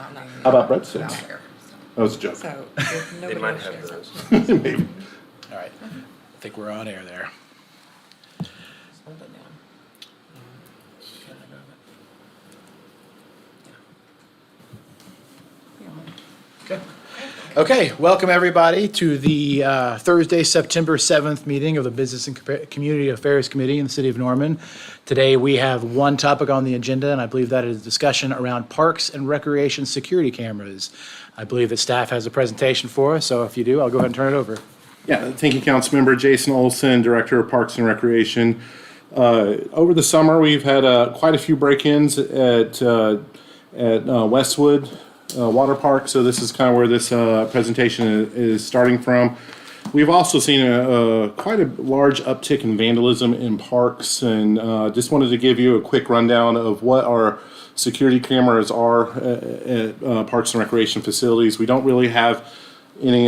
I'm not. How about put it breadsticks? out there, That was a joke. So if They nobody might else have shares those. that, Maybe. All right, I think we're on air there. just hold it down. Yeah. Okay, welcome everybody to the Thursday, September 7th meeting of the Business and Community Affairs Committee in the City of Norman. Today, we have one topic on the agenda, and I believe that is discussion around parks and recreation security cameras. I believe that staff has a presentation for us, so if you do, I'll go ahead and turn it over. Yeah, thank you, Councilmember Jason Olson, Director of Parks and Recreation. Over the summer, we've had quite a few break-ins at Westwood Water Park, so this is kind of where this presentation is starting from. We've also seen quite a large uptick in vandalism in parks, and just wanted to give you a quick rundown of what our security cameras are at Parks and Recreation facilities. We don't really have any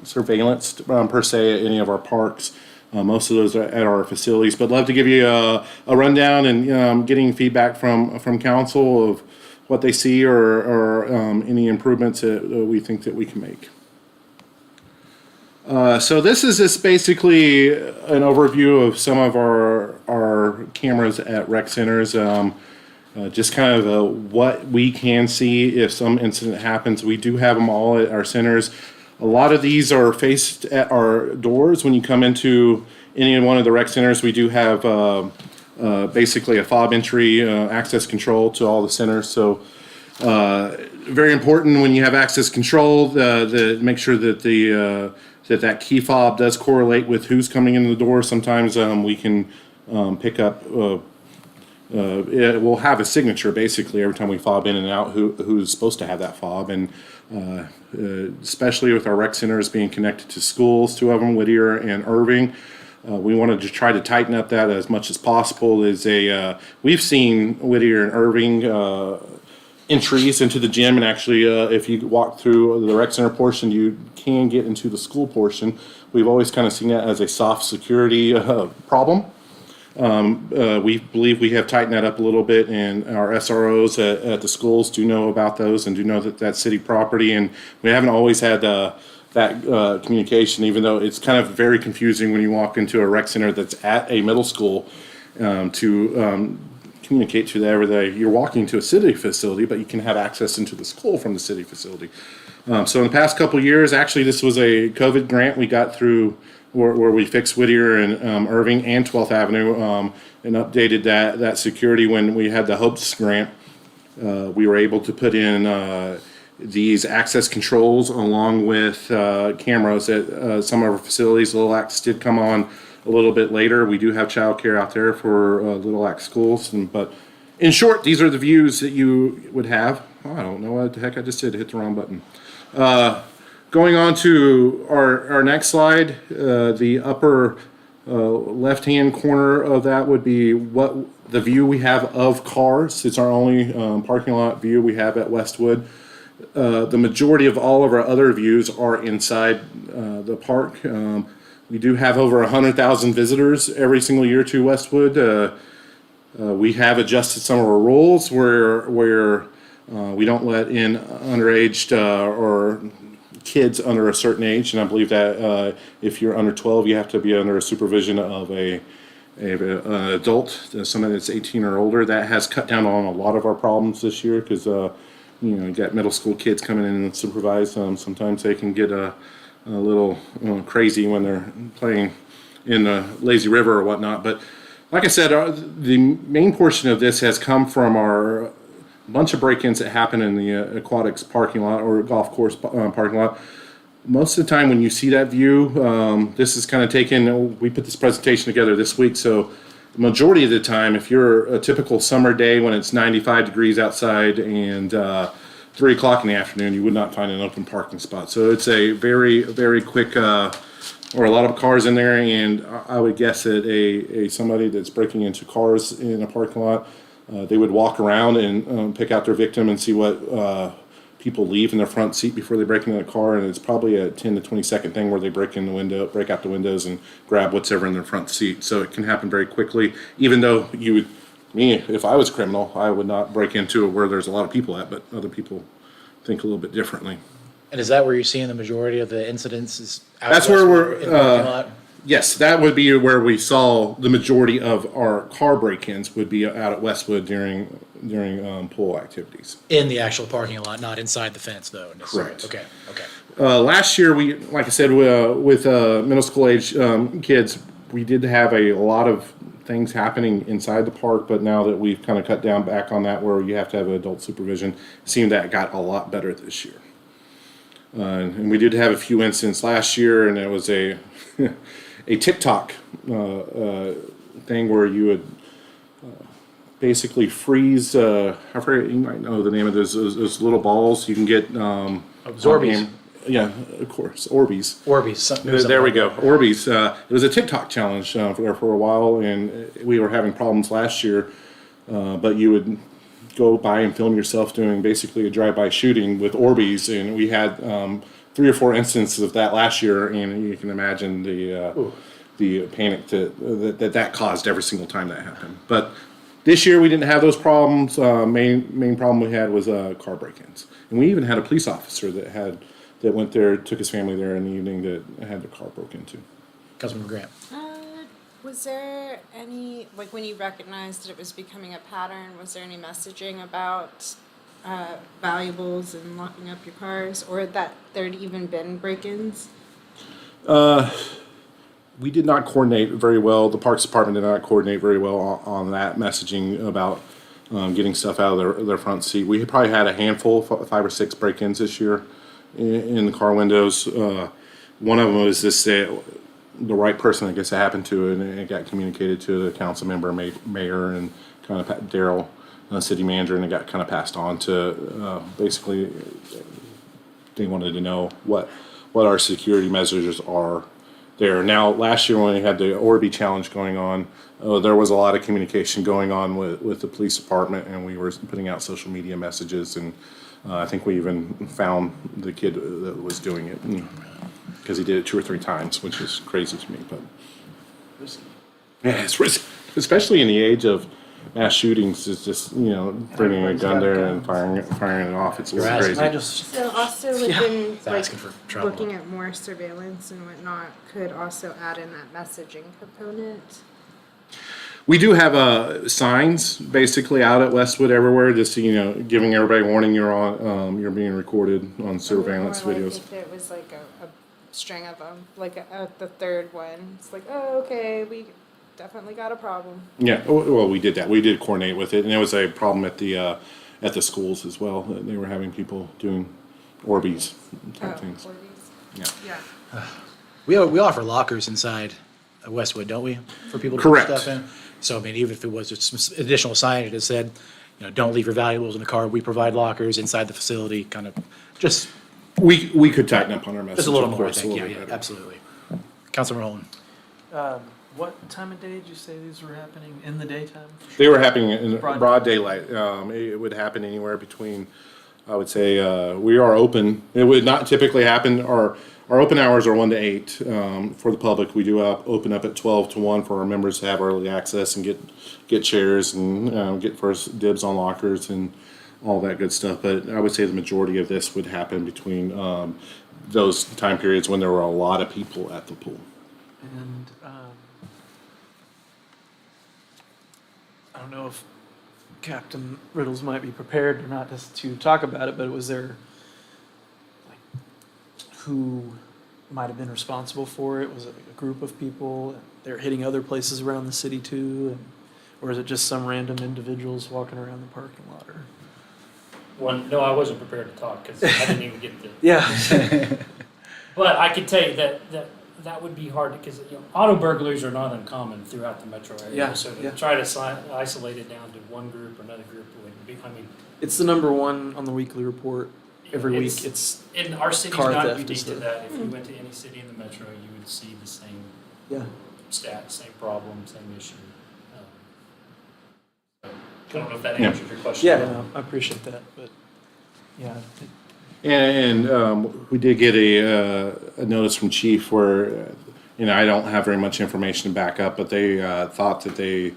surveillance per se at any of our parks. Most of those are at our facilities, but love to give you a rundown and getting feedback from council of what they see or any improvements that we think that we can make. So this is just basically an overview of some of our cameras at rec centers. Just kind of what we can see if some incident happens. We do have them all at our centers. A lot of these are faced at our doors. When you come into any one of the rec centers, we do have basically a fob entry access control to all the centers. So very important when you have access control to make sure that that key fob does correlate with who's coming in the door. Sometimes we can pick up. It will have a signature basically every time we fob in and out who's supposed to have that fob, and especially with our rec centers being connected to schools, two of them, Whittier and Irving. We wanted to try to tighten up that as much as possible. We've seen Whittier and Irving entries into the gym, and actually if you walk through the rec center portion, you can get into the school portion. We've always kind of seen that as a soft security problem. We believe we have tightened that up a little bit, and our SROs at the schools do know about those and do know that that's city property, and we haven't always had that communication, even though it's kind of very confusing when you walk into a rec center that's at a middle school to communicate to them that you're walking to a city facility, but you can have access into the school from the city facility. So in the past couple years, actually this was a COVID grant we got through where we fixed Whittier and Irving and 12th Avenue and updated that security. When we had the HOPES grant, we were able to put in these access controls along with cameras at some of our facilities. Little Axe did come on a little bit later. We do have childcare out there for Little Axe schools, but in short, these are the views that you would have. Oh, I don't know what the heck I just did. Hit the wrong button. Going on to our next slide, the upper left-hand corner of that would be what the view we have of cars. It's our only parking lot view we have at Westwood. The majority of all of our other views are inside the park. We do have over 100,000 visitors every single year to Westwood. We have adjusted some of our rules where we don't let in underage or kids under a certain age, and I believe that if you're under 12, you have to be under a supervision of an adult, somebody that's 18 or older. That has cut down on a lot of our problems this year because you got middle school kids coming in and supervised. Sometimes they can get a little crazy when they're playing in the lazy river or whatnot. But like I said, the main portion of this has come from our bunch of break-ins that happen in the aquatics parking lot or golf course parking lot. Most of the time when you see that view, this is kind of taken, we put this presentation together this week, so the majority of the time, if you're a typical summer day when it's 95 degrees outside and 3 o'clock in the afternoon, you would not find an open parking spot. So it's a very, very quick, or a lot of cars in there, and I would guess that somebody that's breaking into cars in a parking lot, they would walk around and pick out their victim and see what people leave in their front seat before they break into the car, and it's probably a 10 to 20 second thing where they break out the windows and grab whatever in their front seat. So it can happen very quickly, even though you would me, if I was a criminal, I would not break into where there's a lot of people at, but other people think a little bit differently. And is that where you're seeing the majority of the incidents is out That's where Westwood we're, in the parking lot? Yes, that would be where we saw the majority of our car break-ins would be out at Westwood during pool activities. In the actual parking lot, not inside the fence, though, necessarily? Correct. Okay. Last year, like I said, with middle school age kids, we did have a lot of things happening inside the park, but now that we've kind of cut down back on that, where you have to have adult supervision, it seemed that got a lot better this year. And we did have a few incidents last year, and it was a a TikTok thing where you would basically freeze. I forget, you might know the name of those little balls you can get. Zorbies. Yeah, of course, Orbeez. Orbeez. There we go, Orbeez. It was a TikTok challenge for a while, and we were having problems last year. But you would go by and film yourself doing basically a drive-by shooting with Orbeez, and we had 3 or 4 instances of that last year, and you can imagine the panic that caused every single time that happened. But this year we didn't have those problems. Main problem we had was car break-ins, and we even had a police officer that went there, took his family there in the evening, that had their car broken into. Councilman Grant. Was there any, like when you recognized that it was becoming a pattern, was there any messaging about valuables and locking up your cars, or that there'd even been break-ins? We did not coordinate very well. The Parks Department did not coordinate very well on that messaging about getting stuff out of their front seat. We probably had a handful, 5 or 6 break-ins this year in the car windows. One of them was the right person, I guess, it happened to, and it got communicated to the council member, mayor, and kind of Daryl, city manager, and it got kind of passed on to basically they wanted to know what our security measures are there. Now, last year when we had the Orby challenge going on, there was a lot of communication going on with the police department, and we were putting out social media messages, and I think we even found the kid that was doing it, because he did it 2 or 3 times, which is crazy to me. But yeah, it's risky, especially in the age of mass shootings. Is just bringing a gun there and firing it off. It's a little crazy. So also within, like, asking for trouble. looking at more surveillance and whatnot, could also add in that messaging component. We do have signs basically out at Westwood everywhere, just giving everybody warning you're on, you're being recorded on surveillance Or like videos. if it was like a string of them, like the third one, it's like, oh, okay, we definitely got a problem. Yeah, well, we did that. We did coordinate with it, and there was a problem at the schools as well. They were having people doing Orbeez type things. Orbeez. Yeah. Yeah. We offer lockers inside Westwood, don't we, for people to Correct. put stuff in? So, I mean, even if it was just some additional signage that said, don't leave your valuables in the car, we provide lockers inside the facility, kind of just We could tighten up on our message. a little of more, I course, a think. little Yeah, bit yeah, better. absolutely. Councilman Rowland. What time of day did you say these were happening? In the daytime? They were happening in Broad broad daylight. It would happen anywhere between, I would say, we are open. It would not typically happen. Our open hours are 1 to 8 for the public. We do open up at 12 to 1 for our members to have early access and get chairs and get first dibs on lockers and all that good stuff. But I would say the majority of this would happen between those time periods when there were a lot of people at the pool. And I don't know if Captain Riddles might be prepared or not to talk about it, but was there, like, who might have been responsible for it? Was it like a group of people? They're hitting other places around the city too? Or is it just some random individuals walking around the parking lot? Or No, I wasn't prepared to talk because I didn't even get the. yeah. But I could tell you that would be hard because auto burglaries are not uncommon throughout the metro area. Yeah, So to yeah. try to isolate it down to one group or another group would be. I mean, It's the number one on the weekly report every week. It's in our city's car not theft unique is to the- that. If you went to any city in the metro, you would see the same yeah. stat, same problem, same issue. So I don't know if that Yeah. answers your question. Yeah, no, I appreciate that, but yeah. And we did get a notice from Chief where, I don't have very much information to back up, but they thought that they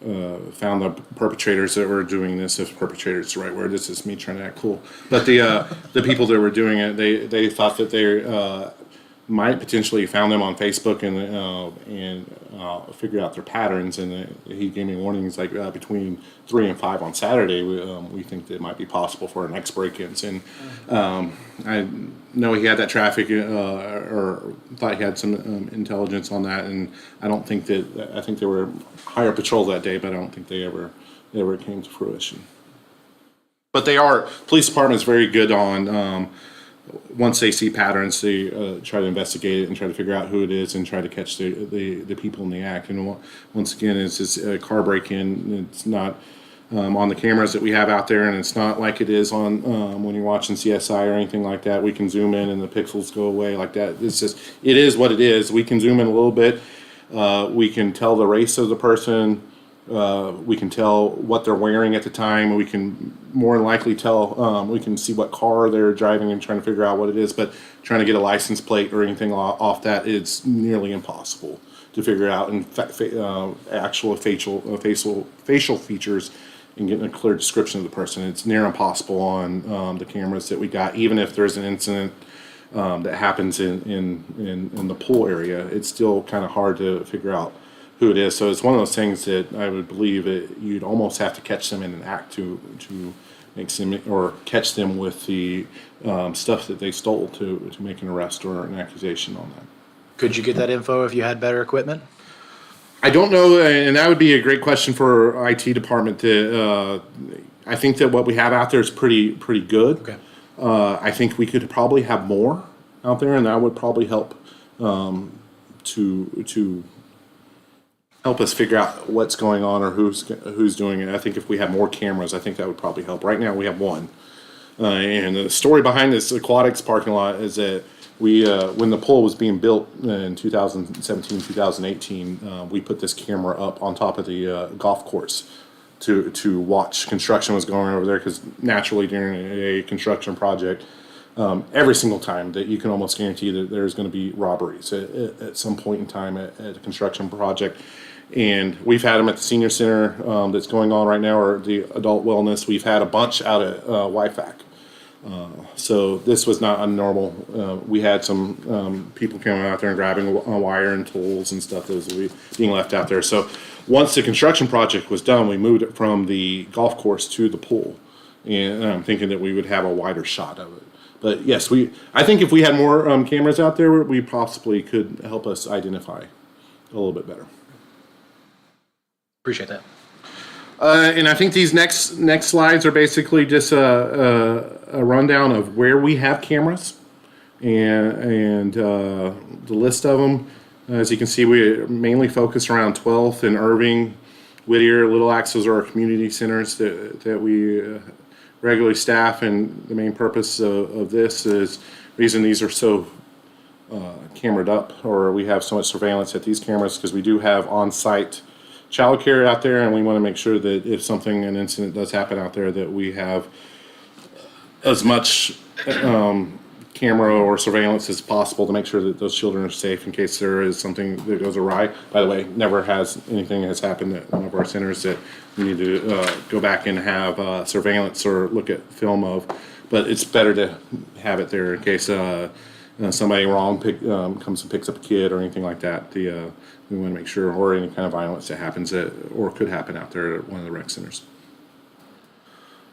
found the perpetrators that were doing this. If perpetrator is the right word, this is me trying to act cool. But the people that were doing it, they thought that they might potentially found them on Facebook and figured out their patterns. And he gave me warnings like between 3 and 5 on Saturday. We think that it might be possible for our next break-ins. And I know he had that traffic or thought he had some intelligence on that. And I don't think that I think they were higher patrol that day, but I don't think they ever came to fruition. But police department is very good on. Once they see patterns, they try to investigate it and try to figure out who it is and try to catch the people in the act. And once again, it's this car break-in. It's not on the cameras that we have out there, and it's not like it is on when you're watching CSI or anything like that. We can zoom in and the pixels go away like that. It's just, it is what it is. We can zoom in a little bit. We can tell the race of the person. We can tell what they're wearing at the time. We can more than likely tell, we can see what car they're driving and trying to figure out what it is, but trying to get a license plate or anything off that, it's nearly impossible to figure out. In fact, actual facial features and getting a clear description of the person, it's near impossible on the cameras that we got. Even if there's an incident that happens in the pool area, it's still kind of hard to figure out who it is. So it's one of those things that I would believe you'd almost have to catch them in an act to make them, or catch them with the stuff that they stole to make an arrest or an accusation on that. Could you get that info if you had better equipment? I don't know, and that would be a great question for our IT department. I think that what we have out there is pretty good. Okay. I think we could probably have more out there, and that would probably help to help us figure out what's going on or who's doing it. I think if we have more cameras, I think that would probably help. Right now we have one. And the story behind this aquatics parking lot is that we, when the pool was being built in 2017, 2018, we put this camera up on top of the golf course to watch construction was going on over there, because naturally during a construction project, every single time that you can almost guarantee that there's going to be robberies at some point in time at a construction project. And we've had them at the senior center that's going on right now, or the adult wellness. We've had a bunch out at YFAC. So this was not unnormal. We had some people coming out there and grabbing a wire and tools and stuff that was being left out there. So once the construction project was done, we moved it from the golf course to the pool. And I'm thinking that we would have a wider shot of it. But yes, I think if we had more cameras out there, we possibly could help us identify a little bit better. Appreciate that. And I think these next slides are basically just a rundown of where we have cameras and the list of them. As you can see, we mainly focus around 12th and Irving, Whittier, Little Axe. Those are our community centers that we regularly staff, and the main purpose of this is reason these are so camered up, or we have so much surveillance at these cameras, because we do have on-site child care out there, and we want to make sure that if an incident does happen out there, that we have as much camera or surveillance as possible to make sure that those children are safe in case there is something that goes awry. By the way, never has anything has happened at one of our centers that we need to go back and have surveillance or look at film of, but it's better to have it there in case somebody wrong comes and picks up a kid or anything like that. We want to make sure, or any kind of violence that happens or could happen out there at one of the rec centers.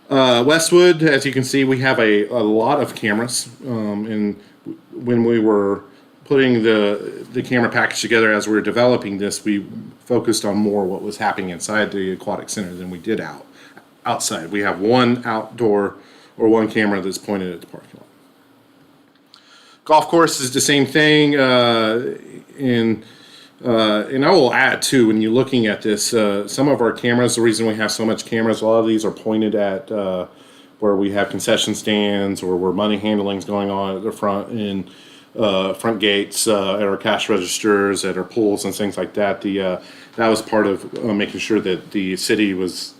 Westwood, as you can see, we have a lot of cameras, and when we were putting the camera package together as we were developing this, we focused on more what was happening inside the aquatic center than we did outside. We have one outdoor or one camera that's pointed at the parking lot. Golf course is the same thing, and I will add too, when you're looking at this, some of our cameras, the reason we have so much cameras, a lot of these are pointed at where we have concession stands or where money handling is going on at the front, and front gates, at our cash registers, at our pools and things like that. That was part of making sure that the city was,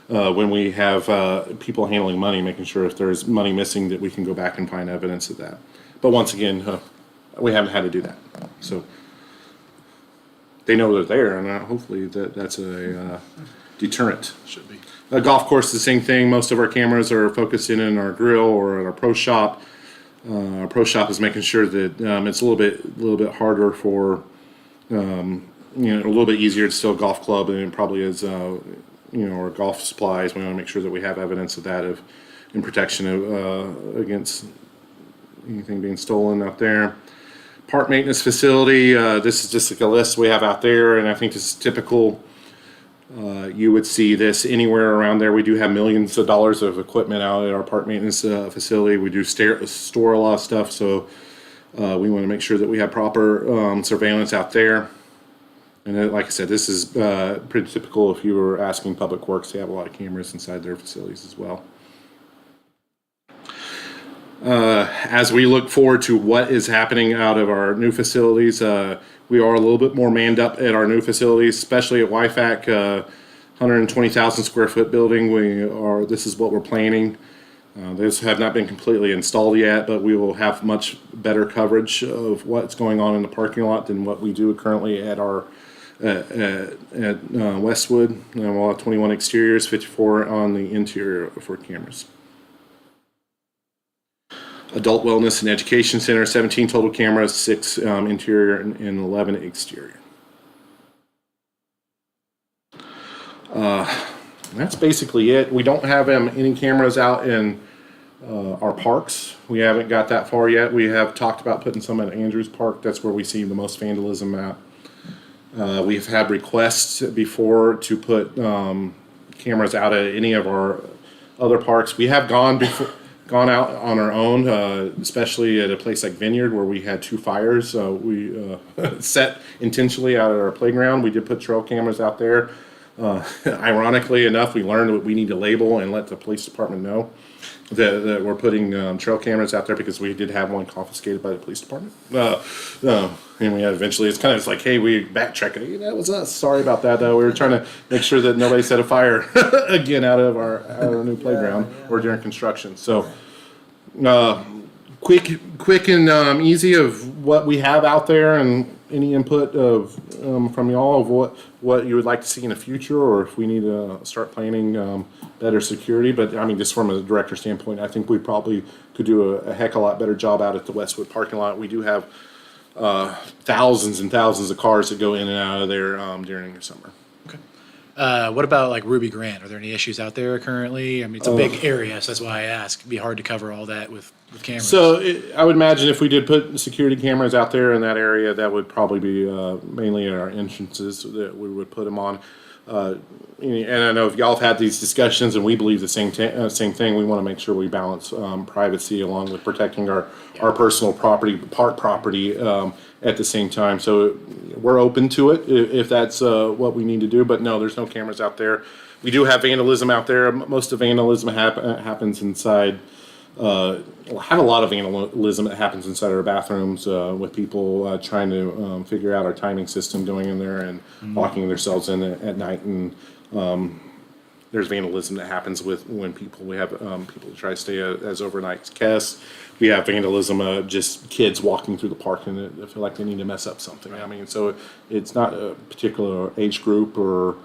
when we have people handling money, making sure if there's money missing that we can go back and find evidence of that. But once again, we haven't had to do that. So they know they're there, and hopefully that's a deterrent. Should be. A golf course, the same thing. Most of our cameras are focused in our grill or in our pro shop. Our pro shop is making sure that it's a little bit harder for, a little bit easier to steal a golf club, and it probably is, or golf supplies. We want to make sure that we have evidence of that in protection of against anything being stolen out there. Park maintenance facility. This is just like a list we have out there, and I think this is typical. You would see this anywhere around there. We do have millions of dollars of equipment out at our park maintenance facility. We do store a lot of stuff, so we want to make sure that we have proper surveillance out there. And then, like I said, this is pretty typical if you were asking Public Works. They have a lot of cameras inside their facilities as well. As we look forward to what is happening out of our new facilities, we are a little bit more manned up at our new facilities, especially at YFAC, 120,000 square foot building. This is what we're planning. Those have not been completely installed yet, but we will have much better coverage of what's going on in the parking lot than what we do currently at our Westwood. We'll have 21 exteriors, 54 on the interior for cameras. Adult Wellness and Education Center, 17 total cameras, 6 interior and 11 exterior. That's basically it. We don't have any cameras out in our parks. We haven't got that far yet. We have talked about putting some at Andrews Park. That's where we see the most vandalism at. We've had requests before to put cameras out at any of our other parks. We have gone out on our own, especially at a place like Vineyard where we had 2 fires. We set intentionally out at our playground. We did put trail cameras out there. Ironically enough, we learned that we need to label and let the police department know that we're putting trail cameras out there because we did have one confiscated by the police department. And we had eventually, it's kind of like, hey, we backtrack. Hey, that was us. Sorry about that. We were trying to make sure that nobody set a fire again out of our new playground or during construction. So, quick and easy of what we have out there, and any input of from y'all of what you would like to see in the future, or if we need to start planning better security. But I mean, just from a director standpoint, I think we probably could do a heck of a lot better job out at the Westwood parking lot. We do have thousands and thousands of cars that go in and out of there during the summer. What about like Ruby Grant? Are there any issues out there currently? I mean, it's a big area, so that's why I ask. It'd be hard to cover all that with cameras. So I would imagine if we did put security cameras out there in that area, that would probably be mainly at our entrances that we would put them on. And I know if y'all have had these discussions, and we believe the same thing. We want to make sure we balance privacy along with protecting our personal property, park property, at the same time. So we're open to it if that's what we need to do. But no, there's no cameras out there. We do have vandalism out there. Most of vandalism happens inside. Have a lot of vandalism that happens inside our bathrooms with people trying to figure out our timing system, going in there and locking themselves in at night. And there's vandalism that happens when we have people that try to stay as overnight guests. We have vandalism, just kids walking through the park and they feel like they need to mess up something. I mean, so it's not a particular age group or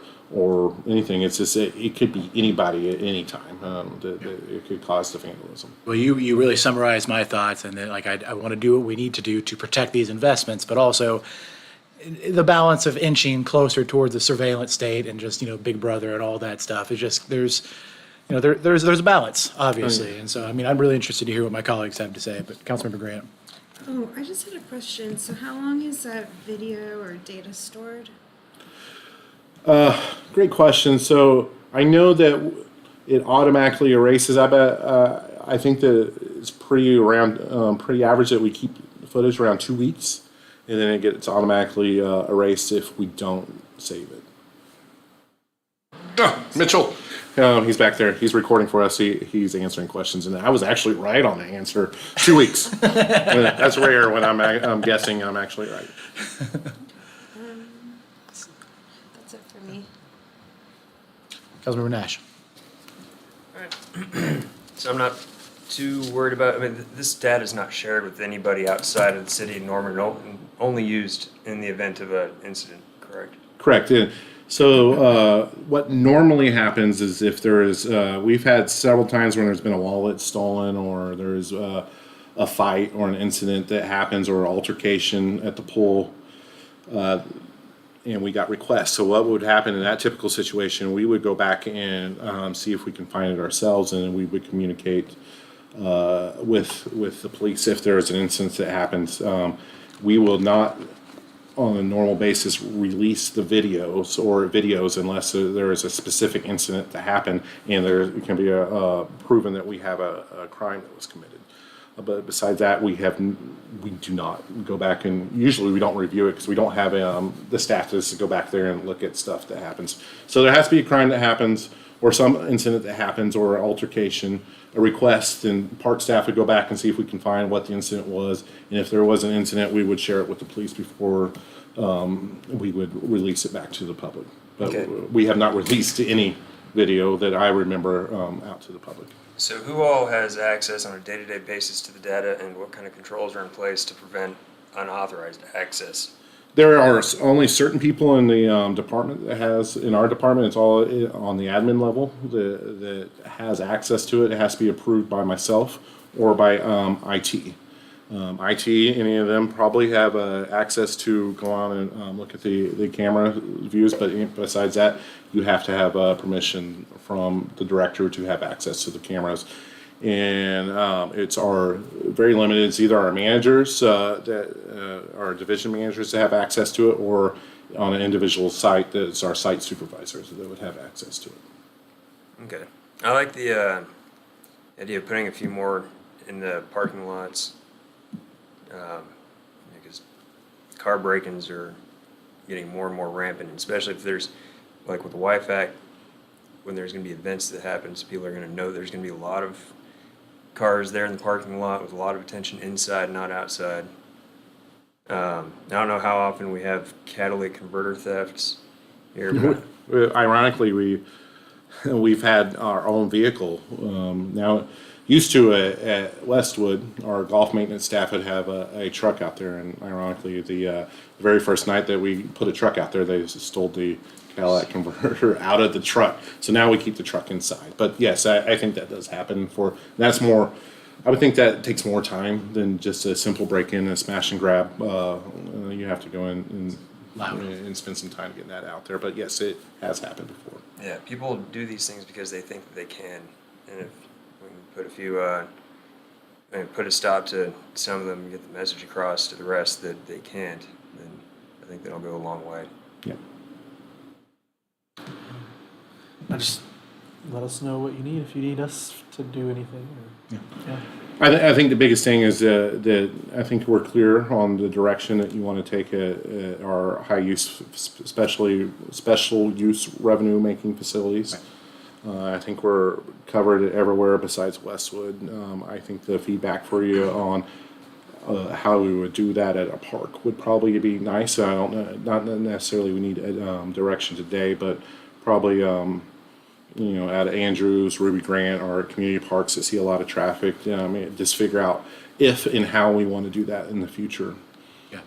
anything. It's just it could be anybody at any time that it could cause the vandalism. Well, you really summarized my thoughts, and like I want to do what we need to do to protect these investments, but also the balance of inching closer towards the surveillance state and just Big Brother and all that stuff. It's just there's a balance, obviously, and so I mean I'm really interested to hear what my colleagues have to say. But Councilmember Grant. Oh, I just had a question. So how long is that video or data stored? Great question. So I know that it automatically erases. I think that it's pretty average that we keep the footage around 2 weeks, and then it gets automatically erased if we don't save it. Mitchell, he's back there. He's recording for us. He's answering questions, and I was actually right on the answer. 2 weeks. That's rare when I'm guessing I'm actually right. That's it for me. Councilmember Nash. So I'm not too worried about, I mean, this data is not shared with anybody outside of the city of Norman, only used in the event of an incident, correct? Correct. Yeah. So what normally happens is if there is, we've had several times when there's been a wallet stolen or there's a fight or an incident that happens or altercation at the pool, and we got requests. So what would happen in that typical situation? We would go back and see if we can find it ourselves, and we would communicate with the police if there is an incident that happens. We will not, on a normal basis, release the videos unless there is a specific incident that happened and there can be proven that we have a crime that was committed. But besides that, we do not go back, and usually we don't review it because we don't have the staff to go back there and look at stuff that happens. So there has to be a crime that happens or some incident that happens or an altercation, a request, and park staff would go back and see if we can find what the incident was. And if there was an incident, we would share it with the police before we would release it back to the public. But Okay. we have not released any video that I remember out to the public. So who all has access on a day-to-day basis to the data, and what kind of controls are in place to prevent unauthorized access? There are only certain people in the department that has, in our department, it's all on the admin level that has access to it. It has to be approved by myself or by IT. IT, any of them probably have access to go on and look at the camera views, but besides that, you have to have permission from the director to have access to the cameras. And it's very limited. It's either our managers, our division managers that have access to it, or on an individual site, that's our site supervisors that would have access to it. Okay. I like the idea of putting a few more in the parking lots, because car break-ins are getting more and more rampant, especially if there's, like with the YFAC, when there's going to be events that happens, people are going to know there's going to be a lot of cars there in the parking lot with a lot of attention inside, not outside. I don't know how often we have catalytic converter thefts here, but Ironically, we've had our own vehicle. Now, used to at Westwood, our golf maintenance staff would have a truck out there, and ironically, the very first night that we put a truck out there, they stole the Cadillac converter out of the truck. So now we keep the truck inside. But yes, I think that does happen. That's more. I would think that takes more time than just a simple break-in and smash and grab. You have to go in and spend some time getting that out there. But yes, it has happened before. yeah, people do these things because they think that they can, and if we can put a few, and put a stop to some of them, and get the message across to the rest that they can't, then I think that'll go a long way. Yeah. Just let us know what you need if you need us to do anything. Or, yeah. I think the biggest thing is that I think we're clear on the direction that you want to take our high use, special use revenue making facilities. I think we're covered everywhere besides Westwood. I think the feedback for you on how we would do that at a park would probably be nice. I don't know, not necessarily we need direction today, but probably at Andrews, Ruby Grant, or community parks that see a lot of traffic. Just figure out if and how we want to do that in the future. Yeah,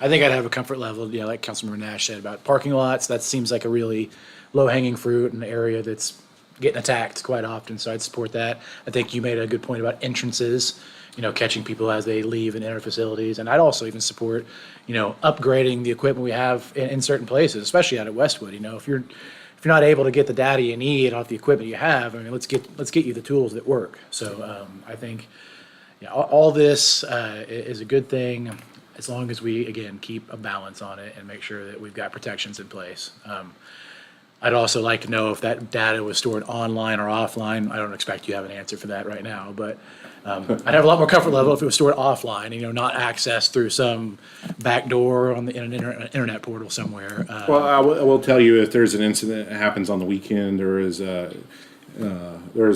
I think I'd have a comfort level, like Councilmember Nash said about parking lots. That seems like a really low-hanging fruit in an area that's getting attacked quite often, so I'd support that. I think you made a good point about entrances, catching people as they leave and enter facilities, and I'd also even support, upgrading the equipment we have in certain places, especially out at Westwood. If you're not able to get the data you need off the equipment you have, let's get you the tools that work. So I think all this is a good thing as long as we, again, keep a balance on it and make sure that we've got protections in place. I'd also like to know if that data was stored online or offline. I don't expect you to have an answer for that right now, but I'd have a lot more comfort level if it was stored offline, not accessed through some back door on an internet portal somewhere. Well, I will tell you, if there's an incident that happens on the weekend, there is a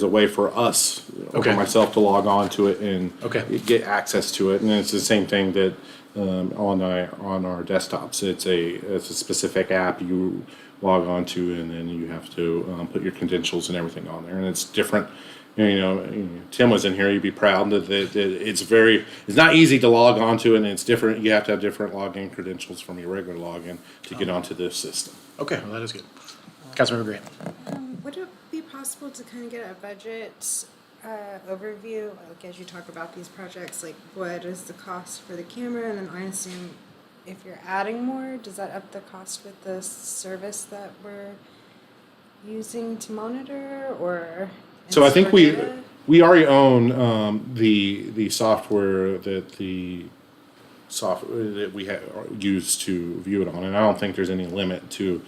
way for us, or Okay. for myself, to log on to it and Okay. get access to it. And it's the same thing that on our desktops. It's a specific app you log on to, and then you have to put your credentials and everything on there. And it's different Tim was in here, he'd be proud that it's not easy to log onto it, and it's different. You have to have different login credentials from your regular login to get onto this system. Okay, well, that is good. Councilmember Grant. Would it be possible to kind of get a budget overview, like as you talk about these projects, like what is the cost for the camera? And then I assume if you're adding more, does that up the cost with the service that we're using to monitor, or? So I think store we data? we already own the software that we use to view it on, and I don't think there's any limit to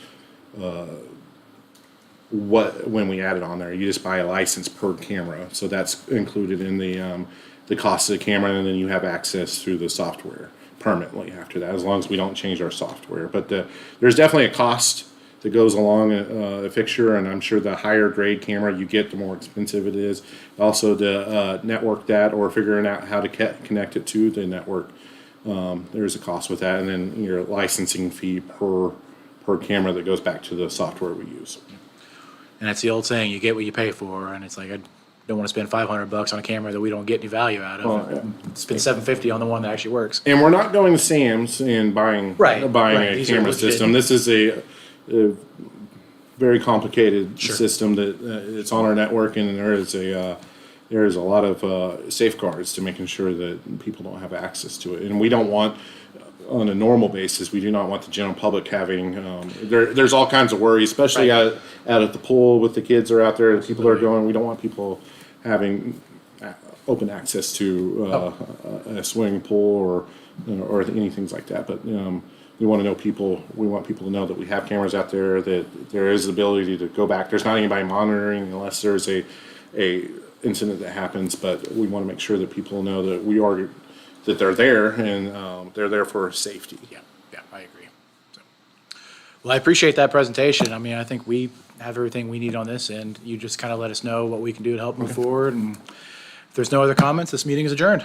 when we add it on there. You just buy a license per camera, so that's included in the cost of the camera, and then you have access through the software permanently after that, as long as we don't change our software. But there's definitely a cost that goes along a fixture, and I'm sure the higher grade camera you get, the more expensive it is. Also, to network that or figuring out how to connect it to the network, there's a cost with that, and then your licensing fee per camera that goes back to the software we use. And that's the old saying, you get what you pay for, and it's like, I don't want to spend $500 on a camera that we don't get any value out of. Well, yeah. Spend $750 on the one that actually works. And we're not going to Sam's and buying Right, a these are camera legit. system. This is a very complicated Sure. system that it's on our network, and there is a lot of safeguards to making sure that people don't have access to it. And we don't want, on a normal basis, we do not want the general public having. There's all kinds of worry, especially Right. out at the pool with the kids are out there. The people are going. We don't want people having open access to a swimming pool or anything like that. But we want people to know that we have cameras out there, that there is the ability to go back. There's not anybody monitoring unless there's a incident that happens, but we want to make sure that people know that they're there, and they're there for safety. Yeah, I agree. So, well, I appreciate that presentation. I mean, I think we have everything we need on this, and you just kind of let us know what we can do to help move forward. And if there's no other comments, this meeting is adjourned.